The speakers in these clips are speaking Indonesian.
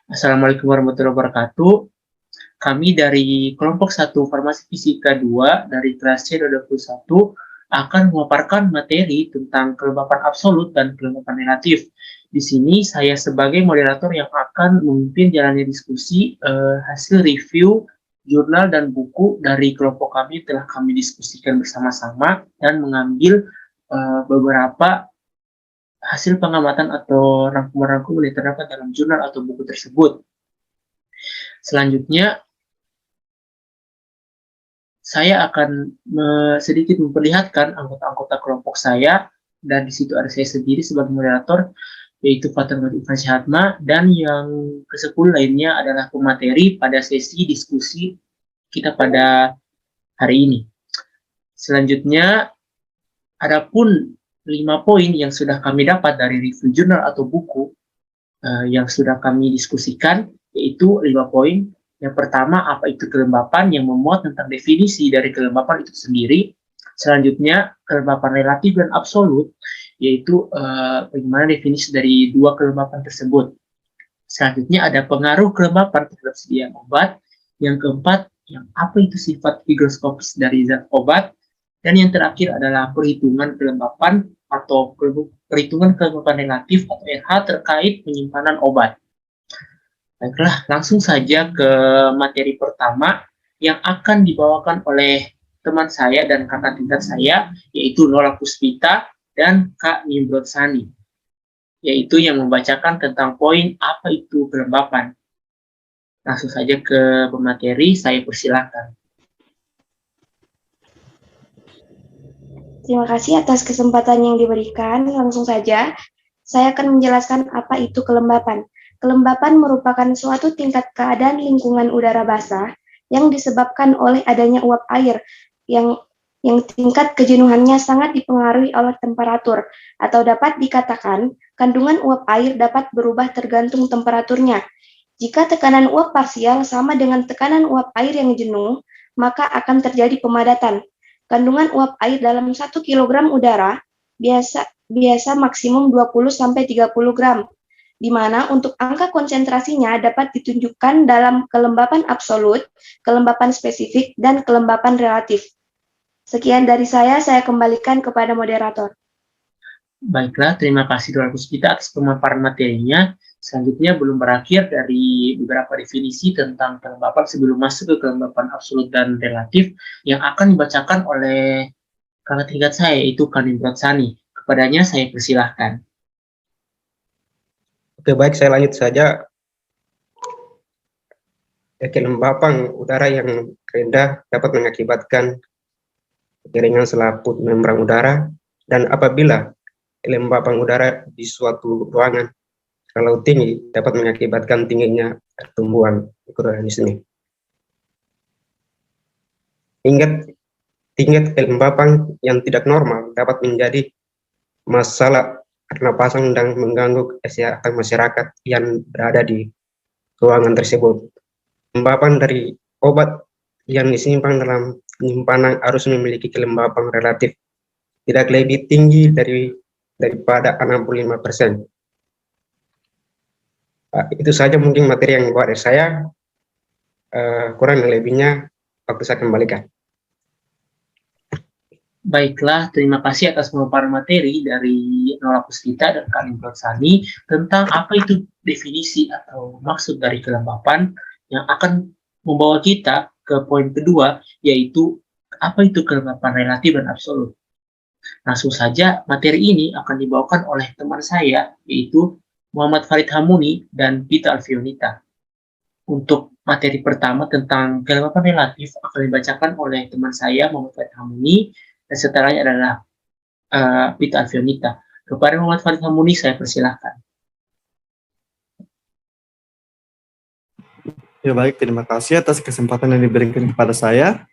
Assalamualaikum warahmatullahi wabarakatuh. Kami dari kelompok 1 Farmasi Fisika 2 dari kelas C21 akan memaparkan materi tentang kelembapan absolut dan kelembapan relatif. Di sini saya sebagai moderator yang akan memimpin jalannya diskusi hasil review jurnal dan buku dari kelompok kami telah kami diskusikan bersama-sama dan mengambil beberapa hasil pengamatan atau rangkuman-rangkuman yang terdapat dalam jurnal atau buku tersebut. Selanjutnya, saya akan sedikit memperlihatkan anggota-anggota kelompok saya, dan di situ ada saya sendiri sebagai moderator, yaitu Fatur Ifrasi Hatma, dan yang ke-10 lainnya adalah pemateri pada sesi diskusi kita pada hari ini. Selanjutnya, adapun 5 poin yang sudah kami dapat dari review jurnal atau buku yang sudah kami diskusikan, yaitu 5 poin. Yang pertama, apa itu kelembapan, yang memuat tentang definisi dari kelembapan itu sendiri. Selanjutnya, kelembapan relatif dan absolut, yaitu bagaimana definisi dari dua kelembapan tersebut. Selanjutnya ada pengaruh kelembapan terhadap sediaan obat. Yang keempat, yang apa itu sifat higroskopis dari zat obat. Dan yang terakhir adalah perhitungan kelembapan atau perhitungan kelembapan relatif atau RH terkait penyimpanan obat. Baiklah, langsung saja ke materi pertama yang akan dibawakan oleh teman saya dan kakak tingkat saya, yaitu Nola Puspita dan Kak Nimrod Sani, yaitu yang membacakan tentang poin apa itu kelembapan. Langsung saja ke pemateri, saya persilakan. Terima kasih atas kesempatan yang diberikan. Langsung saja, saya akan menjelaskan apa itu kelembapan. Kelembapan merupakan suatu tingkat keadaan lingkungan udara basah yang disebabkan oleh adanya uap air yang tingkat kejenuhannya sangat dipengaruhi oleh temperatur, atau dapat dikatakan kandungan uap air dapat berubah tergantung temperaturnya. Jika tekanan uap parsial sama dengan tekanan uap air yang jenuh, maka akan terjadi pemadatan. Kandungan uap air dalam 1 kg udara biasa maksimum 20-30 gram, di mana untuk angka konsentrasinya dapat ditunjukkan dalam kelembapan absolut, kelembapan spesifik, dan kelembapan relatif. Sekian dari saya kembalikan kepada moderator. Baiklah, terima kasih Dr. Puspita atas pemaparan materinya. Selanjutnya belum berakhir dari beberapa definisi tentang kelembapan sebelum masuk ke kelembapan absolut dan relatif yang akan dibacakan oleh kakak tingkat saya, yaitu Kak Nimrod Sani. Kepadanya saya persilahkan. Oke, baik, saya lanjut saja. Kelembapan udara yang rendah dapat mengakibatkan kekeringan selaput membran udara, dan apabila kelembapan udara di suatu ruangan kalau tinggi dapat mengakibatkan tingginya pertumbuhan mikroorganisme. Ingat, tingkat kelembapan yang tidak normal dapat menjadi masalah pernapasan dan mengganggu kesehatan masyarakat yang berada di ruangan tersebut. Kelembapan dari obat yang disimpan dalam penyimpanan harus memiliki kelembapan relatif tidak lebih tinggi daripada 65%. Itu saja mungkin materi yang buat dari saya. Kurang lebihnya waktu saya kembalikan. Baiklah, terima kasih atas pemaparan materi dari Nola Puspita dan Kak Nimrod Sani tentang apa itu definisi atau maksud dari kelembapan, yang akan membawa kita ke poin kedua, yaitu apa itu kelembapan relatif dan absolut. Langsung saja, materi ini akan dibawakan oleh teman saya, yaitu Muhammad Farid Hamuni dan Pita Alfionita. Untuk materi pertama tentang kelembapan relatif akan dibacakan oleh teman saya, Muhammad Farid Hamuni, dan setelahnya adalah Pita Alfionita. Kepada Muhammad Farid Hamuni, saya persilahkan. Ya baik, terima kasih atas kesempatan yang diberikan kepada saya.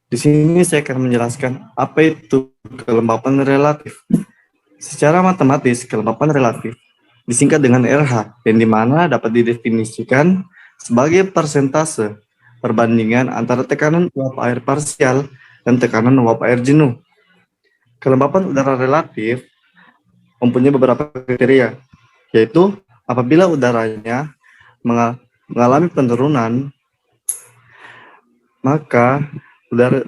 Di sini saya akan menjelaskan apa itu kelembapan relatif. Secara matematis, kelembapan relatif disingkat dengan RH, yang dimana dapat didefinisikan sebagai persentase perbandingan antara tekanan uap air parsial dan tekanan uap air jenuh. Kelembapan udara relatif mempunyai beberapa kriteria, yaitu apabila udaranya mengalami penurunan, maka udara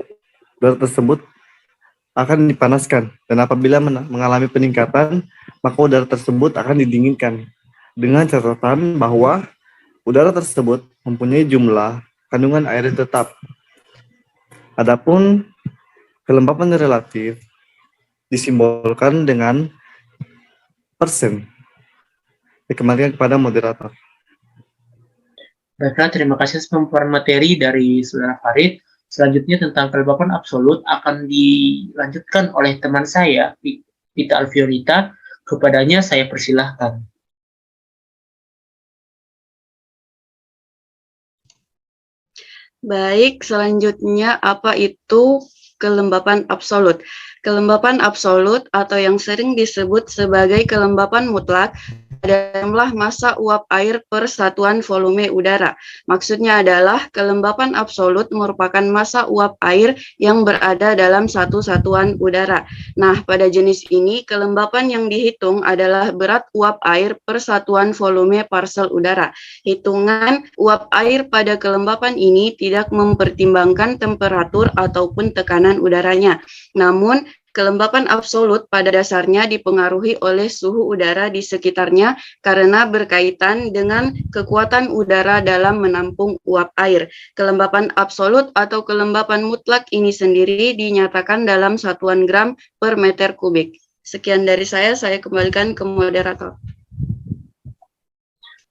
tersebut akan dipanaskan, dan apabila mengalami peningkatan, maka udara tersebut akan didinginkan, dengan catatan bahwa udara tersebut mempunyai jumlah kandungan air yang tetap. Adapun kelembapan relatif disimbolkan dengan persen. Dikembalikan kepada moderator. Baiklah, terima kasih atas pemaparan materi dari Saudara Farid. Selanjutnya tentang kelembapan absolut akan dilanjutkan oleh teman saya, Vita Alfionita. Kepadanya saya persilahkan. Baik, selanjutnya apa itu kelembapan absolut? Kelembapan absolut atau yang sering disebut sebagai kelembapan mutlak adalah massa uap air per satuan volume udara. Maksudnya adalah kelembapan absolut merupakan massa uap air yang berada dalam satu satuan udara. Nah, pada jenis ini kelembapan yang dihitung adalah berat uap air per satuan volume parcel udara. Hitungan uap air pada kelembapan ini tidak mempertimbangkan temperatur ataupun tekanan udaranya. Namun, kelembapan absolut pada dasarnya dipengaruhi oleh suhu udara di sekitarnya karena berkaitan dengan kekuatan udara dalam menampung uap air. Kelembapan absolut atau kelembapan mutlak ini sendiri dinyatakan dalam satuan gram per meter kubik. Sekian dari saya kembalikan ke moderator.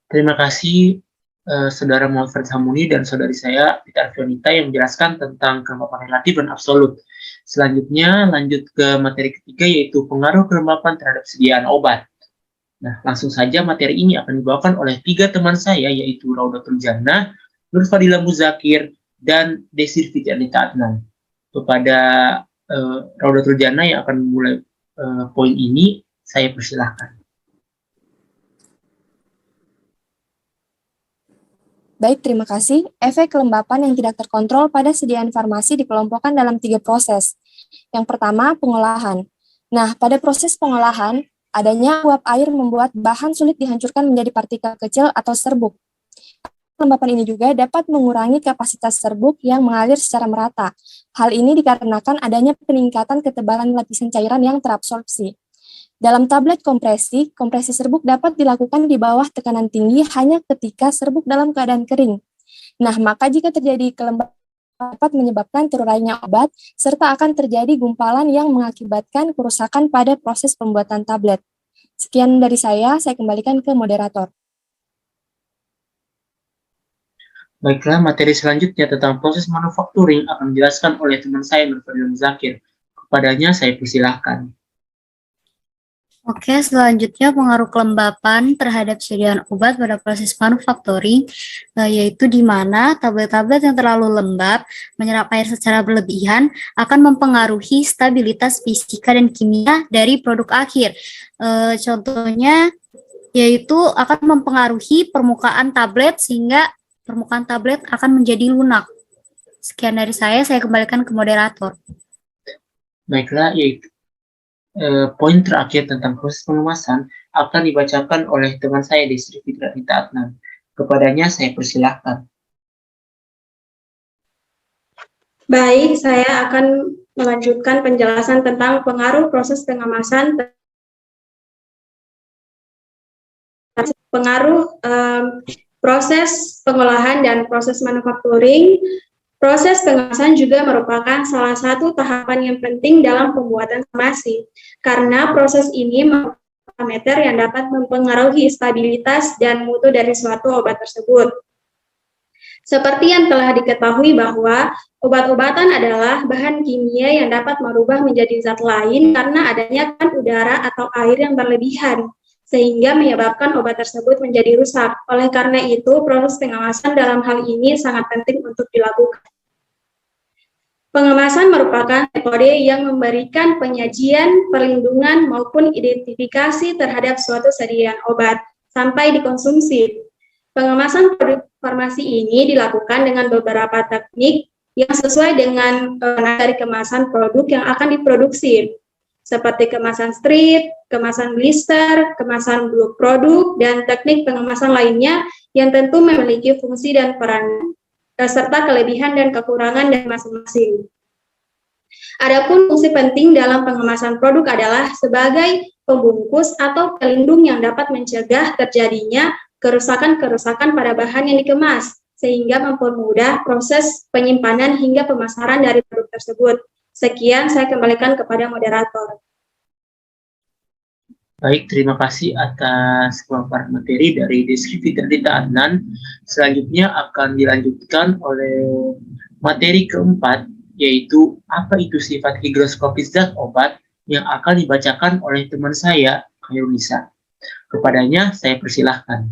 Terima kasih Saudara Muhammad Hamuni dan saudari saya, Vita Alfionita, yang menjelaskan tentang kelembapan relatif dan absolut. Selanjutnya, lanjut ke materi ketiga, yaitu pengaruh kelembapan terhadap sediaan obat. Nah, langsung saja materi ini akan dibawakan oleh 3 teman saya, yaitu Raudatul Jannah, Nur Fadila Muzakir, dan Desir Fitrianita Adnan. Kepada Raudatul Jannah yang akan memulai poin ini, saya persilahkan. Baik, terima kasih. Efek kelembapan yang tidak terkontrol pada sediaan farmasi dikelompokkan dalam 3 proses. Yang pertama, pengolahan. Nah, pada proses pengolahan, adanya uap air membuat bahan sulit dihancurkan menjadi partikel kecil atau serbuk. Kelembapan ini juga dapat mengurangi kapasitas serbuk yang mengalir secara merata. Hal ini dikarenakan adanya peningkatan ketebalan lapisan cairan yang terabsorpsi. Dalam tablet kompresi serbuk dapat dilakukan di bawah tekanan tinggi hanya ketika serbuk dalam keadaan kering. Nah, maka jika terjadi kelembapan dapat menyebabkan terurainya obat, serta akan terjadi gumpalan yang mengakibatkan kerusakan pada proses pembuatan tablet. Sekian dari saya kembalikan ke moderator. Baiklah, materi selanjutnya tentang proses manufacturing akan dijelaskan oleh teman saya, Nur Fadila Muzakir. Kepadanya saya persilahkan. Oke, selanjutnya pengaruh kelembapan terhadap sediaan obat pada proses manufacturing, yaitu di mana tablet-tablet yang terlalu lembab menyerap air secara berlebihan akan mempengaruhi stabilitas fisika dan kimia dari produk akhir. Contohnya yaitu akan mempengaruhi permukaan tablet sehingga permukaan tablet akan menjadi lunak. Sekian dari saya kembalikan ke moderator. Baiklah, yaitu poin terakhir tentang proses pengemasan akan dibacakan oleh teman saya, Desri Fitrianita Adnan. Kepadanya saya persilahkan. Baik, saya akan melanjutkan penjelasan tentang pengaruh proses pengemasan proses pengolahan dan proses manufacturing. Proses pengemasan juga merupakan salah satu tahapan yang penting dalam pembuatan farmasi, karena proses ini merupakan parameter yang dapat mempengaruhi stabilitas dan mutu dari suatu obat tersebut. Seperti yang telah diketahui bahwa obat-obatan adalah bahan kimia yang dapat merubah menjadi zat lain karena adanya udara atau air yang berlebihan, sehingga menyebabkan obat tersebut menjadi rusak. Oleh karena itu, proses pengemasan dalam hal ini sangat penting untuk dilakukan. Pengemasan merupakan metode yang memberikan penyajian, perlindungan, maupun identifikasi terhadap suatu sediaan obat sampai dikonsumsi. Pengemasan produk farmasi ini dilakukan dengan beberapa teknik yang sesuai dengan dari kemasan produk yang akan diproduksi. seperti kemasan strip, kemasan blister, kemasan blue produk, dan teknik pengemasan lainnya yang tentu memiliki fungsi dan peran serta kelebihan dan kekurangan dari masing-masing. Adapun fungsi penting dalam pengemasan produk adalah sebagai pembungkus atau pelindung yang dapat mencegah terjadinya kerusakan-kerusakan pada bahan yang dikemas, sehingga mempermudah proses penyimpanan hingga pemasaran dari produk tersebut. Sekian, saya kembalikan kepada moderator. Baik, terima kasih atas pemaparan materi dari deskripsi Terdita Adnan. Selanjutnya akan dilanjutkan oleh materi keempat, yaitu apa itu sifat higroskopis zat obat, yang akan dibacakan oleh teman saya, Khairunisa. Kepadanya saya persilahkan.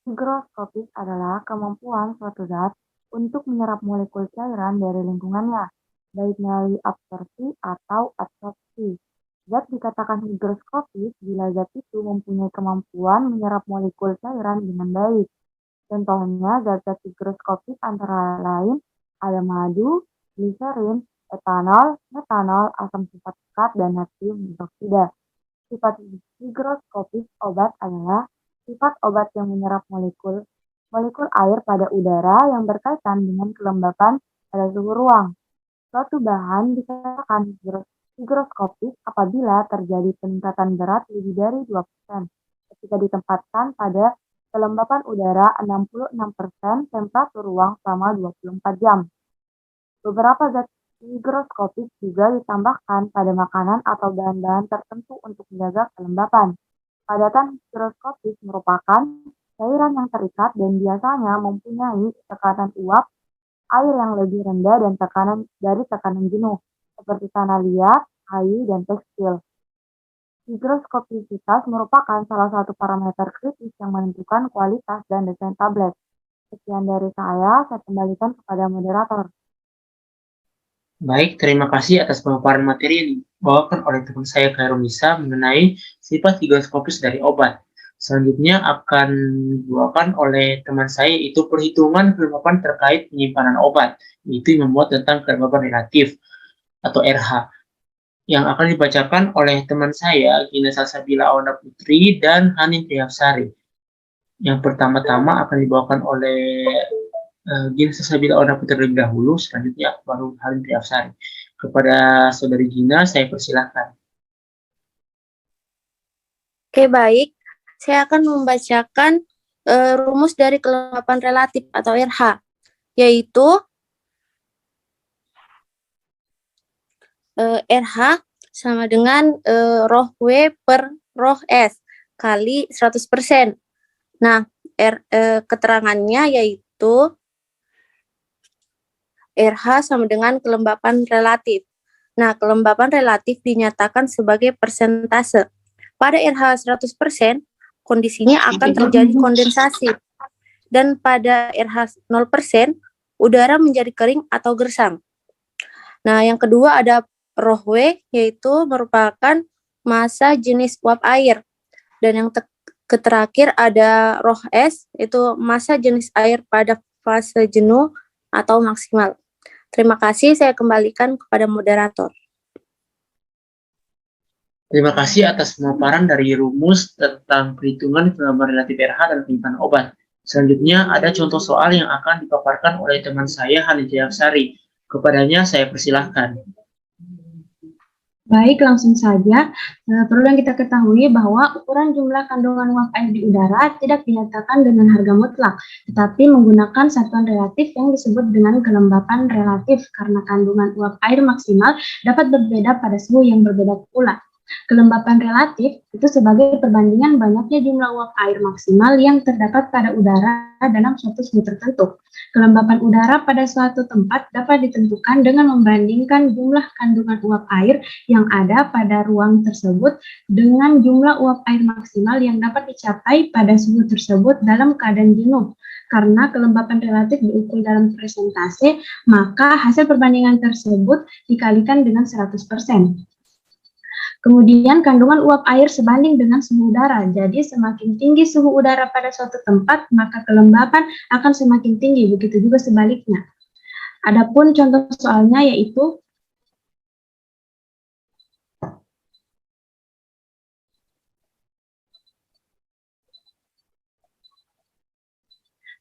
Higroskopis adalah kemampuan suatu zat untuk menyerap molekul cairan dari lingkungannya, baik melalui absorpsi atau adsorpsi. Zat dikatakan higroskopis bila zat itu mempunyai kemampuan menyerap molekul cairan dengan baik. Contohnya, zat-zat higroskopis antara lain ada madu, gliserin, etanol, metanol, asam sulfat pekat, dan natrium hidroksida. Sifat higroskopis obat adalah sifat obat yang menyerap molekul air pada udara yang berkaitan dengan kelembapan pada suhu ruang. Suatu bahan dikatakan higroskopis apabila terjadi peningkatan berat lebih dari 2% ketika ditempatkan pada kelembapan udara 66% temperatur ruang selama 24 jam. Beberapa zat higroskopis juga ditambahkan pada makanan atau bahan-bahan tertentu untuk menjaga kelembapan. Padatan higroskopis merupakan cairan yang terikat dan biasanya mempunyai tekanan uap air yang lebih rendah dan tekanan jenuh, seperti tanah liat, kayu, dan tekstil. Higroskopisitas merupakan salah satu parameter kritis yang menentukan kualitas dan desain tablet. Sekian dari saya kembalikan kepada moderator. Baik, terima kasih atas pemaparan materi yang dibawakan oleh teman saya Khairunisa mengenai sifat higroskopis dari obat. Selanjutnya akan dibawakan oleh teman saya, itu perhitungan kelembapan terkait penyimpanan obat, yaitu yang membuat tentang kelembapan relatif atau RH, yang akan dibacakan oleh teman saya Gina Salsabila Awana Putri dan Hanin Priyapsari. Yang pertama-tama akan dibawakan oleh Gina Salsabila Awana Putri terlebih dahulu, selanjutnya baru Hanin Priyapsari. Kepada saudari Gina, saya persilahkan. Oke, baik. Saya akan membacakan rumus dari kelembapan relatif atau RH, yaitu RH sama dengan rho W per rho S kali 100%. Nah, keterangannya yaitu RH sama dengan kelembapan relatif. Nah, kelembapan relatif dinyatakan sebagai persentase. Pada RH 100%, kondisinya akan terjadi kondensasi. Dan pada RH 0%, udara menjadi kering atau gersang. Nah, yang kedua ada rho W, yaitu merupakan massa jenis uap air. Dan yang terakhir ada rho S, yaitu massa jenis air pada fase jenuh atau maksimal. Terima kasih, saya kembalikan kepada moderator. Terima kasih atas pemaparan dari rumus tentang perhitungan kelembapan relatif RH dan penyimpanan obat. Selanjutnya ada contoh soal yang akan dipaparkan oleh teman saya Hanin Priyapsari. Kepadanya saya persilahkan. Baik, langsung saja. Perlu yang kita ketahui bahwa ukuran jumlah kandungan uap air di udara tidak dinyatakan dengan harga mutlak, tetapi menggunakan satuan relatif yang disebut dengan kelembapan relatif karena kandungan uap air maksimal dapat berbeda pada suhu yang berbeda pula. Kelembapan relatif itu sebagai perbandingan banyaknya jumlah uap air maksimal yang terdapat pada udara dalam suatu suhu tertentu. Kelembapan udara pada suatu tempat dapat ditentukan dengan membandingkan jumlah kandungan uap air yang ada pada ruang tersebut dengan jumlah uap air maksimal yang dapat dicapai pada suhu tersebut dalam keadaan jenuh. Karena kelembapan relatif diukur dalam persentase, maka hasil perbandingan tersebut dikalikan dengan 100%. Kemudian kandungan uap air sebanding dengan suhu udara. Jadi semakin tinggi suhu udara pada suatu tempat, maka kelembapan akan semakin tinggi. Begitu juga sebaliknya. Adapun contoh soalnya yaitu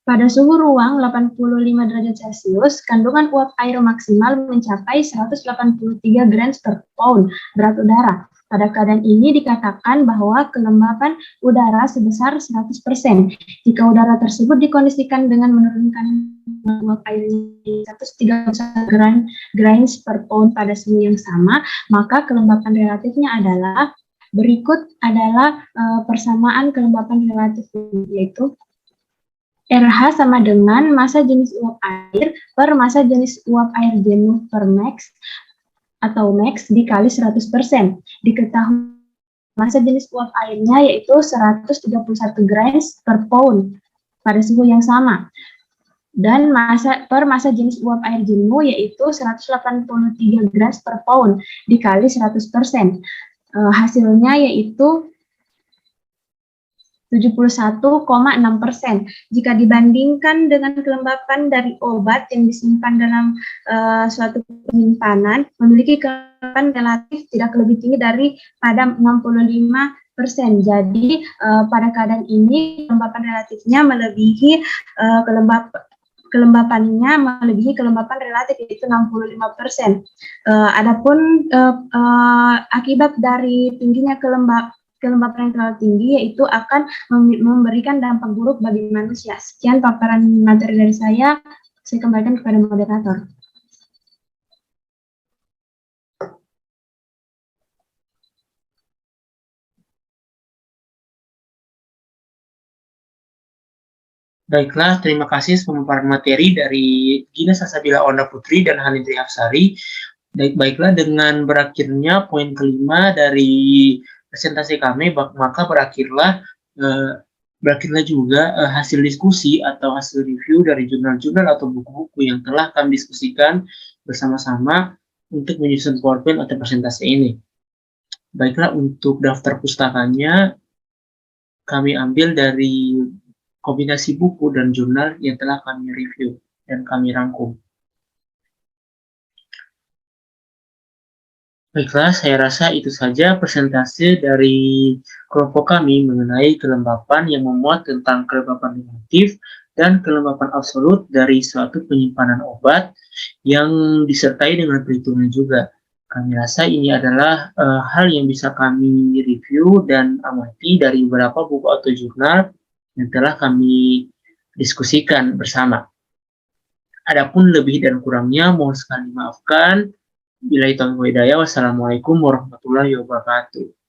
pada suhu ruang 85 derajat Celcius, kandungan uap air maksimal mencapai 183 grams per pound berat udara. Pada keadaan ini dikatakan bahwa kelembapan udara sebesar 100%. Jika udara tersebut dikondisikan dengan menurunkan uap air 131 grams per pound pada suhu yang sama, maka kelembapan relatifnya adalah berikut adalah persamaan kelembapan relatif, yaitu RH sama dengan massa jenis uap air per massa jenis uap air jenuh per max atau max dikali 100%. Diketahui massa jenis uap airnya yaitu 131 grams per pound pada suhu yang sama. Dan massa jenis uap air jenuh yaitu 183 grams per pound dikali 100%. Hasilnya yaitu 71,6%. Jika dibandingkan dengan kelembapan dari obat yang disimpan dalam suatu penyimpanan, memiliki kelembapan relatif tidak lebih tinggi daripada 65%. Jadi pada keadaan ini kelembapan relatifnya melebihi kelembapannya melebihi kelembapan relatif yaitu 65%. Adapun akibat dari tingginya kelembapan yang terlalu tinggi yaitu akan memberikan dampak buruk bagi manusia. Sekian paparan materi dari saya kembalikan kepada moderator. Baiklah, terima kasih pemaparan materi dari Gina Salsabila Onda Putri dan Hanindri Hafsari. Baiklah, dengan berakhirnya poin kelima dari presentasi kami, maka berakhirlah juga hasil diskusi atau hasil review dari jurnal-jurnal atau buku-buku yang telah kami diskusikan bersama-sama untuk menyusun PowerPoint atau presentasi ini. Baiklah, untuk daftar pustakanya kami ambil dari kombinasi buku dan jurnal yang telah kami review dan kami rangkum. Baiklah, saya rasa itu saja presentasi dari kelompok kami mengenai kelembapan yang memuat tentang kelembapan relatif dan kelembapan absolut dari suatu penyimpanan obat yang disertai dengan perhitungan juga. Kami rasa ini adalah hal yang bisa kami review dan amati dari beberapa buku atau jurnal yang telah kami diskusikan bersama. Adapun lebih dan kurangnya mohon sekali maafkan. Billahi taufiq wal hidayah. Wassalamualaikum warahmatullahi wabarakatuh.